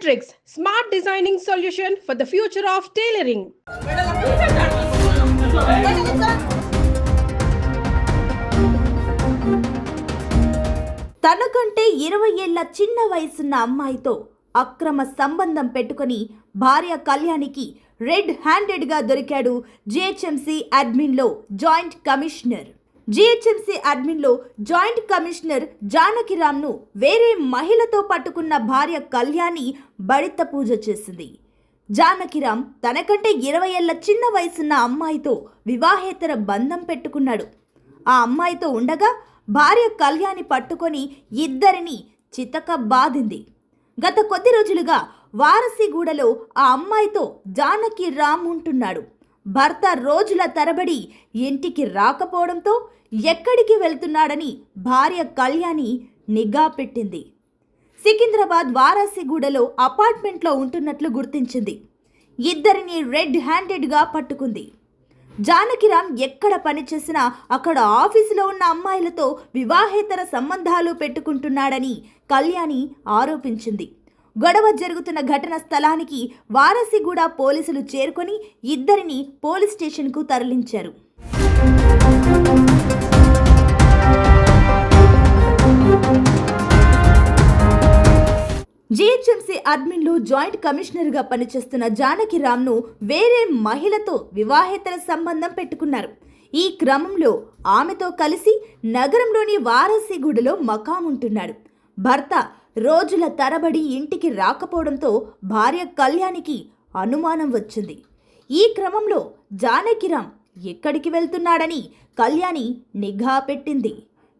Matrix, smart designing solution for the future of tailoring. తనకంటే 20 ఏళ్ల చిన్న వయసున్న అమ్మాయితో అక్రమ సంబంధం పెట్టుకొని భార్య కళ్యాణికి రెడ్ హ్యాండెడ్గా దొరికాడు జిహెచ్ఎంసీ అడ్మిన్లో జాయింట్ కమిషనర్. జిహెచ్ఎంసీ అడ్మిన్లో జాయింట్ కమిషనర్ జానకిరామ్ను వేరే మహిళతో పట్టుకున్న భార్య కళ్యాణి బడిత పూజ చేసింది. జానకిరామ్ తనకంటే 20 ఏళ్ల చిన్న వయసున్న అమ్మాయితో వివాహేతర బంధం పెట్టుకున్నాడు. ఆ అమ్మాయితో ఉండగా భార్య కళ్యాణి పట్టుకొని ఇద్దరిని చితక బాధింది. గత కొద్ది రోజులుగా వారసిగూడలో ఆ అమ్మాయితో జానకిరామ్ ఉంటున్నాడు. భర్త రోజుల తరబడి ఇంటికి రాకపోవడంతో ఎక్కడికి వెళ్తున్నాడని భార్య కళ్యాణి నిఘా పెట్టింది. సికింద్రాబాద్ వారాసిగూడలో అపార్ట్మెంట్లో ఉంటున్నట్లు గుర్తించింది. ఇద్దరిని రెడ్ హ్యాండెడ్గా పట్టుకుంది. జానకిరామ్ ఎక్కడ పనిచేసినా అక్కడ ఆఫీసులో ఉన్న అమ్మాయిలతో వివాహేతర సంబంధాలు పెట్టుకుంటున్నాడని కళ్యాణి ఆరోపించింది. గొడవ జరుగుతున్న ఘటన స్థలానికి వారసిగూడ పోలీసులు చేరుకొని ఇద్దరిని పోలీస్ స్టేషన్కు తరలించారు. జిహెచ్ఎంసీ అడ్మిన్లో జాయింట్ కమిషనర్గా పనిచేస్తున్న జానకిరామ్ను వేరే మహిళతో వివాహేతర సంబంధం పెట్టుకున్నారు. ఈ క్రమంలో ఆమెతో కలిసి నగరంలోని వారాసిగూడలో మకాముంటున్నాడు. భర్త రోజుల తరబడి ఇంటికి రాకపోవడంతో భార్య కళ్యాణికి అనుమానం వచ్చింది. ఈ క్రమంలో జానకిరామ్ ఎక్కడికి వెళ్తున్నాడని కళ్యాణి నిఘా పెట్టింది.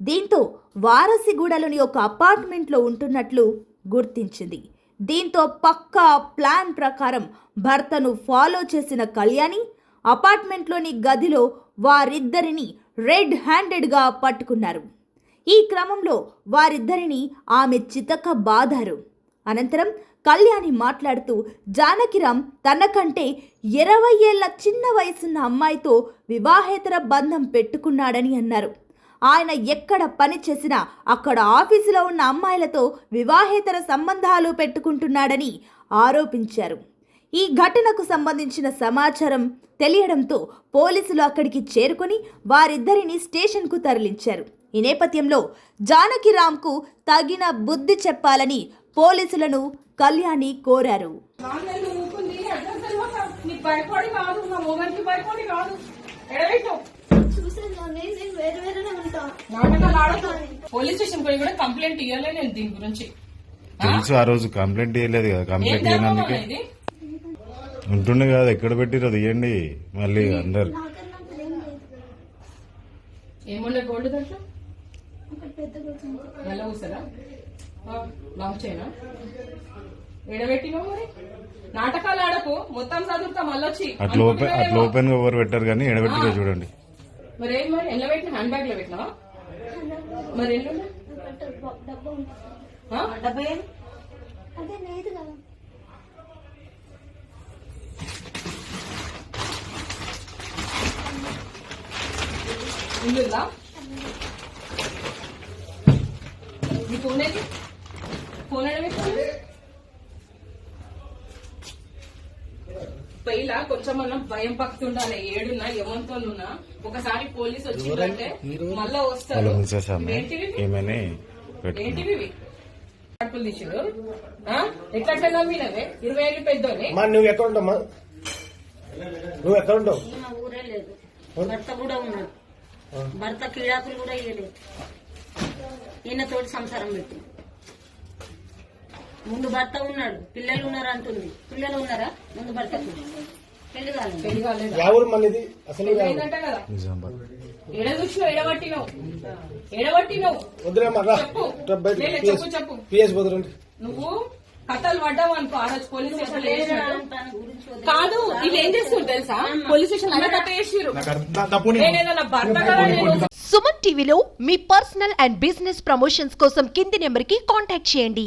దీంతో వారాసిగూడలోని ఒక అపార్ట్మెంట్లో ఉంటున్నట్లు గుర్తించింది. దీంతో పక్కా ప్లాన్ ప్రకారం భర్తను ఫాలో చేసిన కళ్యాణి అపార్ట్మెంట్లోని గదిలో వారిద్దరిని రెడ్ హ్యాండెడ్గా పట్టుకున్నారు. ఈ క్రమంలో వారిద్దరిని ఆమె చితక బాధారు. అనంతరం కళ్యాణి మాట్లాడుతూ జానకిరామ్ తనకంటే 20 ఏళ్ల చిన్న వయసున్న అమ్మాయితో వివాహేతర బంధం పెట్టుకున్నాడని అన్నారు. ఆయన ఎక్కడ పని చేసినా అక్కడ ఆఫీసులో ఉన్న అమ్మాయిలతో వివాహేతర సంబంధాలు పెట్టుకుంటున్నాడని ఆరోపించారు. ఈ ఘటనకు సంబంధించిన సమాచారం తెలియడంతో పోలీసులు అక్కడికి చేరుకొని వారిద్దరిని స్టేషన్కు తరలించారు. ఈ నేపథ్యంలో జానకిరామ్కు తగిన బుద్ధి చెప్పాలని పోలీసులను కళ్యాణి కోరారు. పోలీస్ స్టేషన్ పోయి కూడా కంప్లైంట్ ఇవ్వలే నేను దీని గురించి. తెలుసు ఆ రోజు కంప్లైంట్ ఇవ్వలేదు కదా. కంప్లైంట్ ఇవ్వడానికి ఉంటుండే కదా. ఎక్కడ పెట్టిరో తీయండి మళ్ళీ అందరు. ఏముండే గోల్డ్ దాంట్లో ఎలా కూసారా లాంగ్ చైనా ఎడబెట్టినావు. మరి నాటకాలు ఆడకు, మొత్తం చదువుతా మళ్ళొచ్చి. అట్లా ఓపెన్ గా ఎవరు పెట్టారు కానీ ఎడబెట్టిగా చూడండి. మరి ఏం మరి ఎలా పెట్టినా? హ్యాండ్ బ్యాగ్ లో పెట్టినావా? మరి ఎల్లు ఇల్లుందా? నీ ఫోన్ ఏది? ఫోన్ ఎడబెట్టినా? పైలా కొంచెం మనం భయం పక్తుండాలి. ఏడున్నా ఎవరితోనున్నా ఒకసారి పోలీసు వచ్చిందంటే మళ్ళా వస్తారు. ఏంటివి అడుపులు తీసిరు? ఎట్లా నమ్మినవే? 20 ఏళ్ళు పెద్దోనే. నువ్వు ఎక్కడ ఉంటావు? నువ్వు ఎక్కడ ఉంటావు? ఊరే లేదు. భర్త కూడా ఉన్నాడు. భర్త కిడాకులు కూడా ఇవ్వలేదు. ఈయనతోటి సంసారం పెట్టి ముందు భర్త ఉన్నాడు, పిల్లలు ఉన్నారు అంటుంది. పిల్లలు ఉన్నారా? ముందు భర్తకు పెళ్లి కాలేదు. ఎవరు మనది అసలు? ఎడ చూసినావు? ఎడబట్టినావు? చెప్పు. నువ్వు కథలు పడ్డావు అనుకో. ఆ రోజు పోలీస్ స్టేషన్ కాదు, ఇది ఏం చేస్తుంది తెలుసా? పోలీస్ స్టేషన్ అలా కట్ట చేసిరు. సుమన్ టీవీలో మీ పర్సనల్ అండ్ బిజినెస్ ప్రమోషన్స్ కోసం కింది నెంబర్కి కాంటాక్ట్ చేయండి.